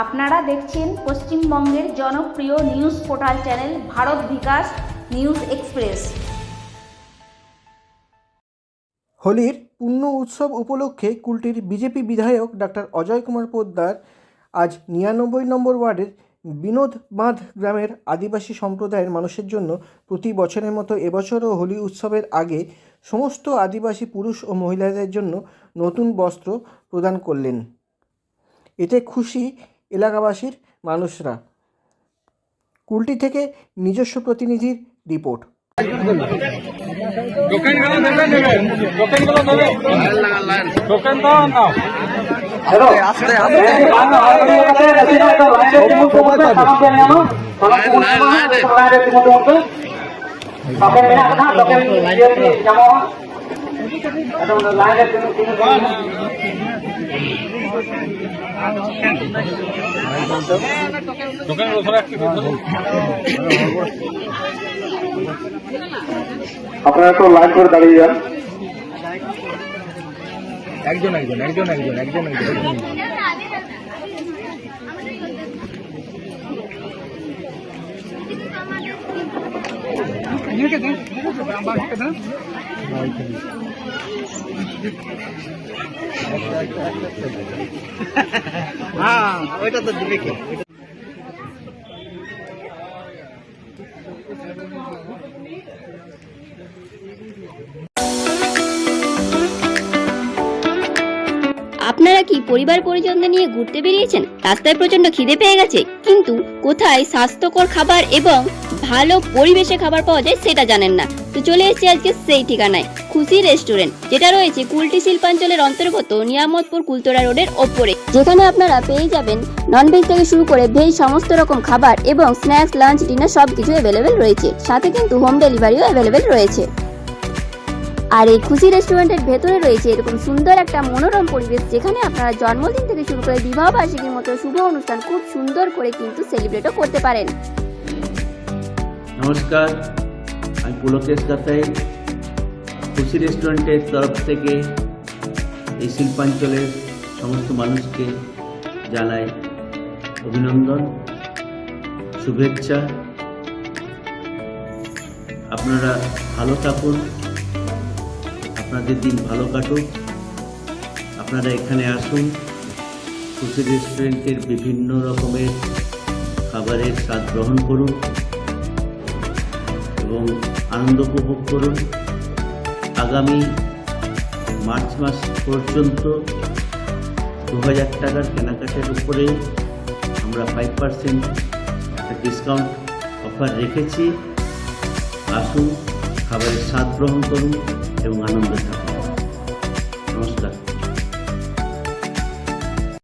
আপনারা দেখছেন পশ্চিমবঙ্গের জনপ্রিয় নিউজ পোর্টাল চ্যানেল ভারত বিকাশ নিউজ এক্সপ্রেস। হোলির পূর্ণ উৎসব উপলক্ষে কুলটির বিজেপি বিধায়ক ডাক্তার অজয় কুমার পোদ্দার আজ 99 নম্বর ওয়ার্ডের বিনোদ বাঁধ গ্রামের আদিবাসী সম্প্রদায়ের মানুষের জন্য প্রতি বছরের মতো এবছরও হোলি উৎসবের আগে সমস্ত আদিবাসী পুরুষ ও মহিলাদের জন্য নতুন বস্ত্র প্রদান করলেন। এতে খুশি এলাকাবাসীর মানুষরা। কুলটি থেকে নিজস্ব প্রতিনিধির রিপোর্ট। আপনারা তো লাইন করে দাঁড়িয়ে যান। একজন হ্যাঁ ওইটা তো দিবে কি। আপনারা কি পরিবার পরিজনদের নিয়ে ঘুরতে বেরিয়েছেন? রাস্তায় প্রচন্ড খিদে পেয়ে গেছে, কিন্তু কোথায় স্বাস্থ্যকর খাবার এবং ভালো পরিবেশে খাবার পাওয়া যায় সেটা জানেন না। তো চলে এসেছি আজকে সেই ঠিকানায়, খুশি রেস্টুরেন্ট, যেটা রয়েছে কুলটি শিল্পাঞ্চলের অন্তর্গত নিয়ামতপুর কুলতরা রোডের ওপরে, যেখানে আপনারা পেয়ে যাবেন ননভেজ থেকে শুরু করে ভেজ সমস্ত রকম খাবার এবং স্ন্যাক্স, লাঞ্চ, ডিনার সবকিছু অ্যাভেলেবেল রয়েছে। সাথে কিন্তু হোম ডেলিভারিও অ্যাভেলেবেল রয়েছে। আর এই খুশি রেস্টুরেন্টের ভেতরে রয়েছে এরকম সুন্দর একটা মনোরম পরিবেশ, যেখানে আপনারা জন্মদিন থেকে শুরু করে বিবাহ বার্ষিকীর মতো শুভ অনুষ্ঠান খুব সুন্দর করে কিন্তু সেলিব্রেটও করতে পারেন। নমস্কার, আমি পুলকেশ গাতাই। খুশি রেস্টুরেন্টের তরফ থেকে এই শিল্পাঞ্চলের সমস্ত মানুষকে জানাই অভিনন্দন, শুভেচ্ছা। আপনারা ভালো থাকুন, আপনাদের দিন ভালো কাটুক। আপনারা এখানে আসুন, খুশি রেস্টুরেন্টের বিভিন্ন রকমের খাবারের স্বাদ গ্রহণ করুন এবং আনন্দ উপভোগ করুন। আগামী মার্চ মাস পর্যন্ত 2000 টাকার কেনাকাটার উপরে আমরা 5% একটা ডিসকাউন্ট অফার রেখেছি। আসুন, খাবারের স্বাদ গ্রহণ করুন এবং আনন্দ থাকুন।